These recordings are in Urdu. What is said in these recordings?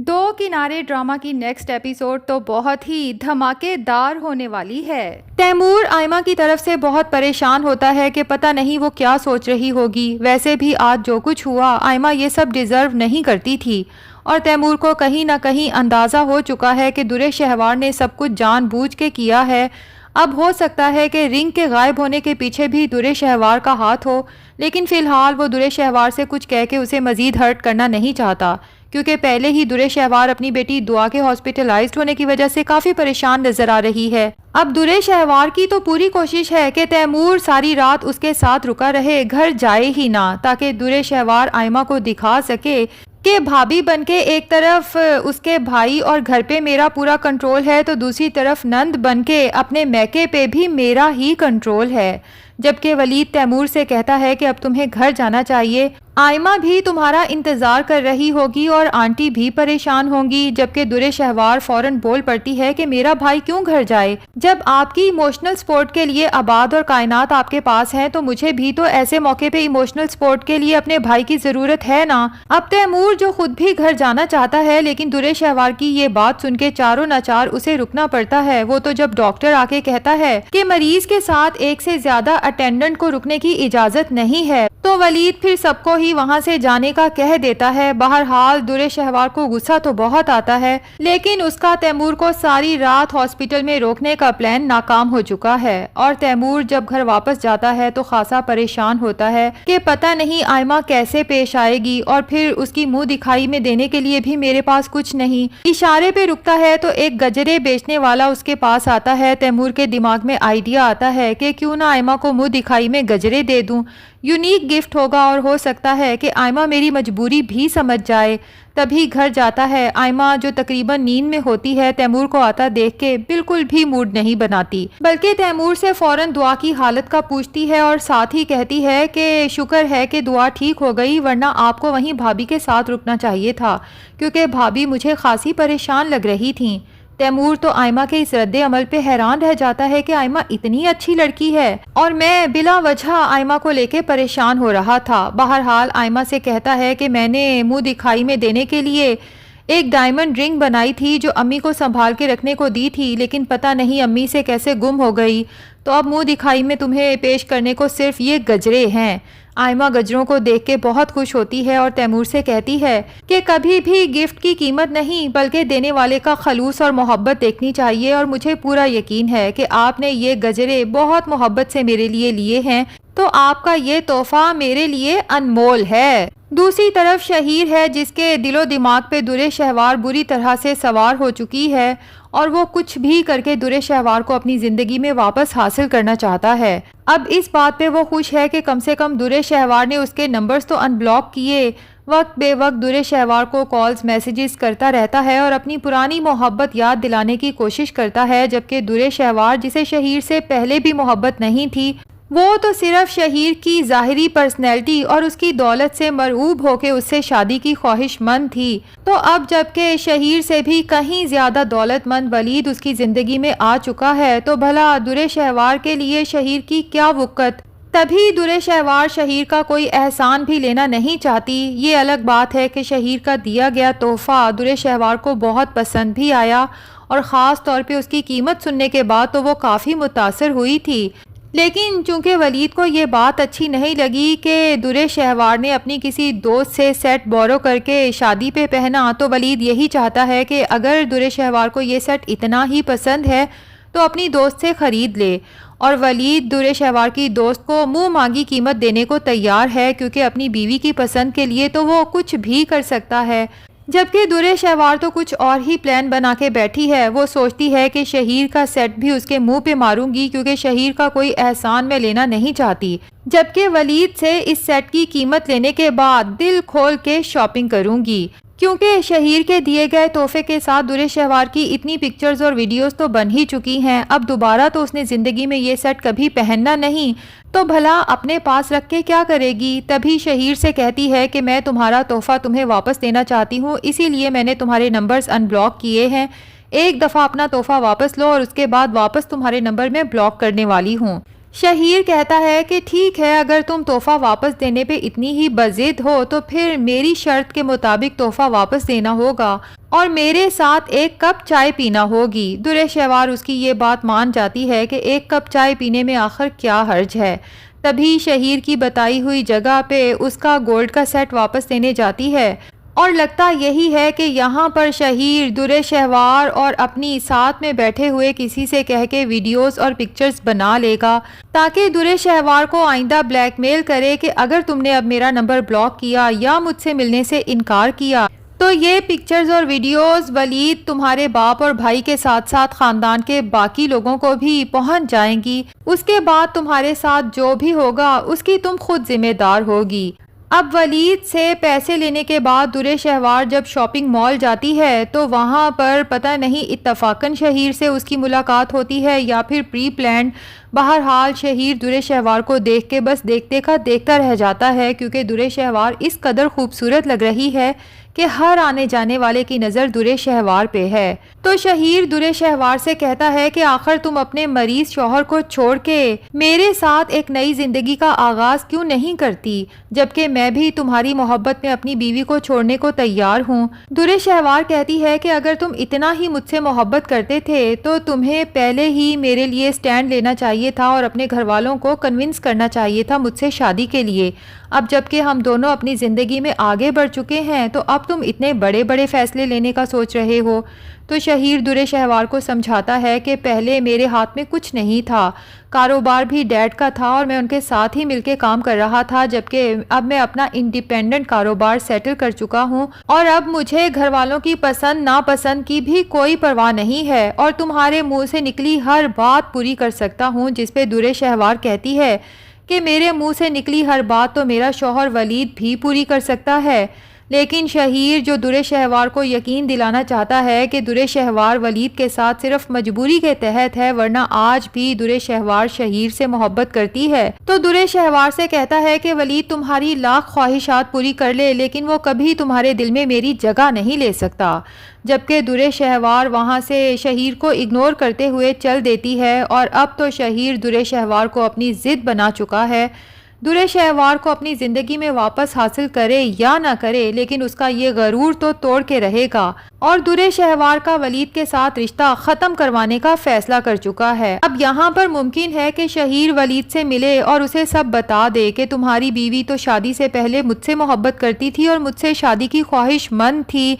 دو کنارے ڈرامہ کی نیکسٹ ایپیسوڈ تو بہت ہی دھماکے دار ہونے والی ہے۔ تیمور آئمہ کی طرف سے بہت پریشان ہوتا ہے کہ پتہ نہیں وہ کیا سوچ رہی ہوگی۔ ویسے بھی آج جو کچھ ہوا آئمہ یہ سب ڈیزرو نہیں کرتی تھی، اور تیمور کو کہیں نہ کہیں اندازہ ہو چکا ہے کہ درِ شہوار نے سب کچھ جان بوجھ کے کیا ہے۔ اب ہو سکتا ہے کہ رنگ کے غائب ہونے کے پیچھے بھی درِ شہوار کا ہاتھ ہو، لیکن فی الحال وہ درِ شہوار سے کچھ کہہ کے اسے مزید ہرٹ کرنا نہیں چاہتا، کیونکہ پہلے ہی درِ شہوار اپنی بیٹی دعا کے ہاسپٹلائزڈ ہونے کی وجہ سے کافی پریشان نظر آ رہی ہے۔ اب درِ شہوار کی تو پوری کوشش ہے کہ تیمور ساری رات اس کے ساتھ رکا رہے، گھر جائے ہی نہ، تاکہ درِ شہوار آئمہ کو دکھا سکے کہ بھابھی بن کے ایک طرف اس کے بھائی اور گھر پہ میرا پورا کنٹرول ہے تو دوسری طرف نند بن کے اپنے میکے پہ بھی میرا ہی کنٹرول ہے۔ جبکہ ولید تیمور سے کہتا ہے کہ اب تمہیں گھر جانا چاہیے، آئمہ بھی تمہارا انتظار کر رہی ہوگی اور آنٹی بھی پریشان ہوں گی، جبکہ درِ شہوار فوراً بول پڑتی ہے کہ میرا بھائی کیوں گھر جائے؟ جب آپ کی ایموشنل سپورٹ کے لیے آباد اور کائنات آپ کے پاس ہیں تو مجھے بھی تو ایسے موقع پہ ایموشنل سپورٹ کے لیے اپنے بھائی کی ضرورت ہے نا۔ اب تیمور جو خود بھی گھر جانا چاہتا ہے، لیکن درِ شہوار کی یہ بات سن کے چاروں ناچار اسے رکنا پڑتا ہے۔ وہ تو جب ڈاکٹر آ کے کہتا ہے کہ مریض کے ساتھ ایک سے زیادہ اٹینڈنٹ کو رکنے کی اجازت نہیں ہے، تو ولید پھر سب کو ہی وہاں سے جانے کا کہہ دیتا ہے۔ بہرحال درِ شہوار کو غصہ تو بہت آتا ہے، لیکن اس کا تیمور کو ساری رات ہاسپٹل میں روکنے کا پلان ناکام ہو چکا ہے، اور تیمور جب گھر واپس جاتا ہے تو خاصا پریشان ہوتا ہے کہ پتہ نہیں آئمہ کیسے پیش آئے گی، اور پھر اس کی منہ دکھائی میں دینے کے لیے بھی میرے پاس کچھ نہیں۔ اشارے پہ رکتا ہے تو ایک گجرے بیچنے والا اس کے پاس آتا ہے۔ تیمور کے دماغ میں آئیڈیا آتا ہے کہ کیوں نہ آئمہ کو منہ دکھائی میں گجرے دے دوں، یونیک گفٹ ہوگا اور ہو سکتا ہے کہ آئمہ میری مجبوری بھی سمجھ جائے۔ تبھی گھر جاتا ہے۔ آئمہ جو تقریباً نیند میں ہوتی ہے تیمور کو آتا دیکھ کے بالکل بھی موڈ نہیں بناتی، بلکہ تیمور سے فوراً دعا کی حالت کا پوچھتی ہے، اور ساتھ ہی کہتی ہے کہ شکر ہے کہ دعا ٹھیک ہو گئی، ورنہ آپ کو وہیں بھابھی کے ساتھ رکنا چاہیے تھا، کیونکہ بھابھی مجھے خاصی پریشان لگ رہی تھیں۔ تیمور تو آئمہ کے اس رد عمل پہ حیران رہ جاتا ہے کہ آئمہ اتنی اچھی لڑکی ہے، اور میں بلا وجہ آئمہ کو لے کے پریشان ہو رہا تھا۔ بہرحال آئمہ سے کہتا ہے کہ میں نے منہ دکھائی میں دینے کے لیے ایک ڈائمنڈ رنگ بنائی تھی جو امی کو سنبھال کے رکھنے کو دی تھی، لیکن پتہ نہیں امی سے کیسے گم ہو گئی، تو اب منہ دکھائی میں تمہیں پیش کرنے کو صرف یہ گجرے ہیں۔ آئمہ گجروں کو دیکھ کے بہت خوش ہوتی ہے اور تیمور سے کہتی ہے کہ کبھی بھی گفٹ کی قیمت نہیں بلکہ دینے والے کا خلوص اور محبت دیکھنی چاہیے، اور مجھے پورا یقین ہے کہ آپ نے یہ گجرے بہت محبت سے میرے لیے لیے ہیں، تو آپ کا یہ تحفہ میرے لیے انمول ہے۔ دوسری طرف شہیر ہے، جس کے دل و دماغ پہ درِ شہوار بری طرح سے سوار ہو چکی ہے، اور وہ کچھ بھی کر کے درِ شہوار کو اپنی زندگی میں واپس حاصل کرنا چاہتا ہے۔ اب اس بات پہ وہ خوش ہے کہ کم سے کم درِ شہوار نے اس کے نمبرز تو ان بلاک کیے۔ وقت بے وقت درِ شہوار کو کالز میسیجز کرتا رہتا ہے اور اپنی پرانی محبت یاد دلانے کی کوشش کرتا ہے، جبکہ درِ شہوار جسے شہیر سے پہلے بھی محبت نہیں تھی، وہ تو صرف شہیر کی ظاہری پرسنالٹی اور اس کی دولت سے مرعوب ہو کے اس سے شادی کی خواہش مند تھی، تو اب جبکہ شہیر سے بھی کہیں زیادہ دولت مند ولید اس کی زندگی میں آ چکا ہے، تو بھلا درِ شہوار کے لیے شہیر کی کیا وقت؟ تبھی درِ شہوار شہیر کا کوئی احسان بھی لینا نہیں چاہتی۔ یہ الگ بات ہے کہ شہیر کا دیا گیا تحفہ درِ شہوار کو بہت پسند بھی آیا، اور خاص طور پہ اس کی قیمت سننے کے بعد تو وہ کافی متاثر ہوئی تھی، لیکن چونکہ ولید کو یہ بات اچھی نہیں لگی کہ درِ شہوار نے اپنی کسی دوست سے سیٹ بورو کر کے شادی پہ پہنا، تو ولید یہی چاہتا ہے کہ اگر درِ شہوار کو یہ سیٹ اتنا ہی پسند ہے تو اپنی دوست سے خرید لے، اور ولید درِ شہوار کی دوست کو منہ مانگی قیمت دینے کو تیار ہے، کیونکہ اپنی بیوی کی پسند کے لیے تو وہ کچھ بھی کر سکتا ہے۔ جبکہ درِ شہوار تو کچھ اور ہی پلان بنا کے بیٹھی ہے۔ وہ سوچتی ہے کہ شہیر کا سیٹ بھی اس کے منہ پہ ماروں گی، کیونکہ شہیر کا کوئی احسان میں لینا نہیں چاہتی، جبکہ ولید سے اس سیٹ کی قیمت لینے کے بعد دل کھول کے شاپنگ کروں گی، کیونکہ شہیر کے دیے گئے تحفے کے ساتھ درِ شہوار کی اتنی پکچرز اور ویڈیوز تو بن ہی چکی ہیں، اب دوبارہ تو اس نے زندگی میں یہ سیٹ کبھی پہننا نہیں، تو بھلا اپنے پاس رکھ کے کیا کرے گی؟ تبھی شہیر سے کہتی ہے کہ میں تمہارا تحفہ تمہیں واپس دینا چاہتی ہوں، اسی لیے میں نے تمہارے نمبرز ان بلاک کیے ہیں، ایک دفعہ اپنا تحفہ واپس لو اور اس کے بعد واپس تمہارے نمبر میں بلاک کرنے والی ہوں۔ شہیر کہتا ہے کہ ٹھیک ہے، اگر تم تحفہ واپس دینے پہ اتنی ہی بضد ہو تو پھر میری شرط کے مطابق تحفہ واپس دینا ہوگا اور میرے ساتھ ایک کپ چائے پینا ہوگی۔ درِ شہوار اس کی یہ بات مان جاتی ہے کہ ایک کپ چائے پینے میں آخر کیا حرج ہے۔ تبھی شہیر کی بتائی ہوئی جگہ پہ اس کا گولڈ کا سیٹ واپس دینے جاتی ہے، اور لگتا یہی ہے کہ یہاں پر شہیر درِ شہوار اور اپنی ساتھ میں بیٹھے ہوئے کسی سے کہہ کے ویڈیوز اور پکچرز بنا لے گا تاکہ درِ شہوار کو آئندہ بلیک میل کرے کہ اگر تم نے اب میرا نمبر بلاک کیا یا مجھ سے ملنے سے انکار کیا تو یہ پکچرز اور ویڈیوز ولید تمہارے باپ اور بھائی کے ساتھ ساتھ خاندان کے باقی لوگوں کو بھی پہنچ جائیں گی۔ اس کے بعد تمہارے ساتھ جو بھی ہوگا اس کی تم خود ذمہ دار ہوگی۔ اب ولید سے پیسے لینے کے بعد درِ شہوار جب شاپنگ مال جاتی ہے تو وہاں پر پتہ نہیں اتفاقاً شہیر سے اس کی ملاقات ہوتی ہے یا پھر پری پلانڈ۔ بہرحال شہیر درِ شہوار کو دیکھ کے بس دیکھتے کا دیکھتا رہ جاتا ہے، کیونکہ درِ شہوار اس قدر خوبصورت لگ رہی ہے کہ ہر آنے جانے والے کی نظر درِ شہوار پہ ہے۔ تو شہیر درِ شہوار سے کہتا ہے کہ آخر تم اپنے مریض شوہر کو چھوڑ کے میرے ساتھ ایک نئی زندگی کا آغاز کیوں نہیں کرتی، جبکہ میں بھی تمہاری محبت میں اپنی بیوی کو چھوڑنے کو تیار ہوں۔ درِ شہوار کہتی ہے کہ اگر تم اتنا ہی مجھ سے محبت کرتے تھے تو تمہیں پہلے ہی میرے لیے سٹینڈ لینا چاہیے تھا اور اپنے گھر والوں کو کنونس کرنا چاہیے تھا مجھ سے شادی کے لیے۔ اب جبکہ ہم دونوں اپنی زندگی میں آگے بڑھ چکے ہیں تو اب تم اتنے بڑے بڑے فیصلے لینے کا سوچ رہے ہو۔ تو شہیر درِ شہوار کو سمجھاتا ہے کہ پہلے میرے ہاتھ میں کچھ نہیں تھا، کاروبار بھی ڈیڈ کا تھا اور میں ان کے ساتھ ہی مل کے کام کر رہا تھا، جبکہ اب میں اپنا انڈیپینڈنٹ کاروبار سیٹل کر چکا ہوں اور اب مجھے گھر والوں کی پسند ناپسند کی بھی کوئی پرواہ نہیں ہے اور تمہارے منہ سے نکلی ہر بات پوری کر سکتا ہوں۔ جس پہ درِ شہوار کہتی ہے کہ میرے منہ سے نکلی ہر بات تو میرا شوہر ولید بھی پوری کر سکتا ہے۔ لیکن شہیر جو درِ شہوار کو یقین دلانا چاہتا ہے کہ درِ شہوار ولید کے ساتھ صرف مجبوری کے تحت ہے، ورنہ آج بھی درِ شہوار شہیر سے محبت کرتی ہے، تو درِ شہوار سے کہتا ہے کہ ولید تمہاری لاکھ خواہشات پوری کر لے لیکن وہ کبھی تمہارے دل میں میری جگہ نہیں لے سکتا۔ جبکہ درِ شہوار وہاں سے شہیر کو اگنور کرتے ہوئے چل دیتی ہے اور اب تو شہیر درِ شہوار کو اپنی ضد بنا چکا ہے۔ درِ شہوار کو اپنی زندگی میں واپس حاصل کرے یا نہ کرے لیکن اس کا یہ غرور تو توڑ کے رہے گا اور درِ شہوار کا ولید کے ساتھ رشتہ ختم کروانے کا فیصلہ کر چکا ہے۔ اب یہاں پر ممکن ہے کہ شہیر ولید سے ملے اور اسے سب بتا دے کہ تمہاری بیوی تو شادی سے پہلے مجھ سے محبت کرتی تھی اور مجھ سے شادی کی خواہش مند تھی،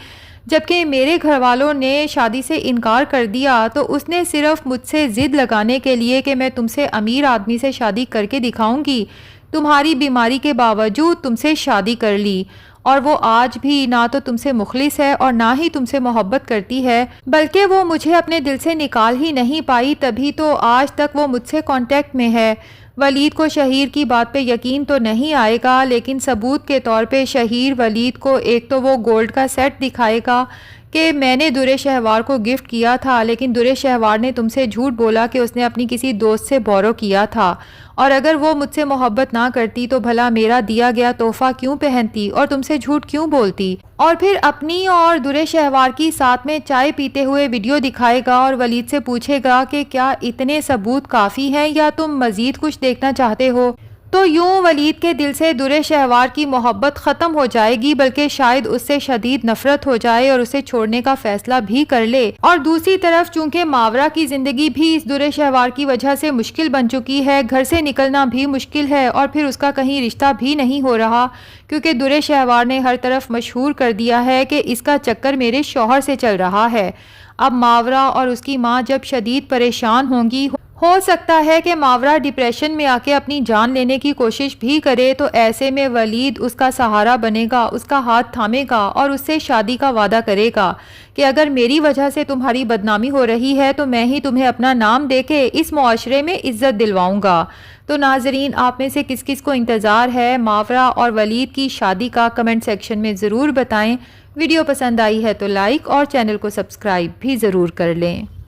جبکہ میرے گھر والوں نے شادی سے انکار کر دیا تو اس نے صرف مجھ سے ضد لگانے کے لیے کہ میں تم سے امیر آدمی سے شادی کر کے دکھاؤں گی، تمہاری بیماری کے باوجود تم سے شادی کر لی، اور وہ آج بھی نہ تو تم سے مخلص ہے اور نہ ہی تم سے محبت کرتی ہے، بلکہ وہ مجھے اپنے دل سے نکال ہی نہیں پائی، تبھی تو آج تک وہ مجھ سے کانٹیکٹ میں ہے۔ ولید کو شہیر کی بات پہ یقین تو نہیں آئے گا، لیکن ثبوت کے طور پہ شہیر ولید کو ایک تو وہ گولڈ کا سیٹ دکھائے گا کہ میں نے درِ شہوار کو گفٹ کیا تھا، لیکن درِ شہوار نے تم سے جھوٹ بولا کہ اس نے اپنی کسی دوست سے بورو کیا تھا، اور اگر وہ مجھ سے محبت نہ کرتی تو بھلا میرا دیا گیا تحفہ کیوں پہنتی اور تم سے جھوٹ کیوں بولتی، اور پھر اپنی اور درِ شہوار کی ساتھ میں چائے پیتے ہوئے ویڈیو دکھائے گا اور ولید سے پوچھے گا کہ کیا اتنے ثبوت کافی ہیں یا تم مزید کچھ دیکھنا چاہتے ہو۔ تو یوں ولید کے دل سے درِ شہوار کی محبت ختم ہو جائے گی، بلکہ شاید اس سے شدید نفرت ہو جائے اور اسے چھوڑنے کا فیصلہ بھی کر لے۔ اور دوسری طرف چونکہ ماورا کی زندگی بھی اس درِ شہوار کی وجہ سے مشکل بن چکی ہے، گھر سے نکلنا بھی مشکل ہے اور پھر اس کا کہیں رشتہ بھی نہیں ہو رہا، کیونکہ درِ شہوار نے ہر طرف مشہور کر دیا ہے کہ اس کا چکر میرے شوہر سے چل رہا ہے۔ اب ماورا اور اس کی ماں جب شدید پریشان ہوں گی، ہو سکتا ہے کہ ماورا ڈپریشن میں آ کے اپنی جان لینے کی کوشش بھی کرے، تو ایسے میں ولید اس کا سہارا بنے گا، اس کا ہاتھ تھامے گا اور اس سے شادی کا وعدہ کرے گا کہ اگر میری وجہ سے تمہاری بدنامی ہو رہی ہے تو میں ہی تمہیں اپنا نام دے کے اس معاشرے میں عزت دلواؤں گا۔ تو ناظرین، آپ میں سے کس کس کو انتظار ہے ماورا اور ولید کی شادی کا، کمنٹ سیکشن میں ضرور بتائیں۔ ویڈیو پسند آئی ہے تو لائک اور چینل کو سبسکرائب بھی ضرور کر لیں۔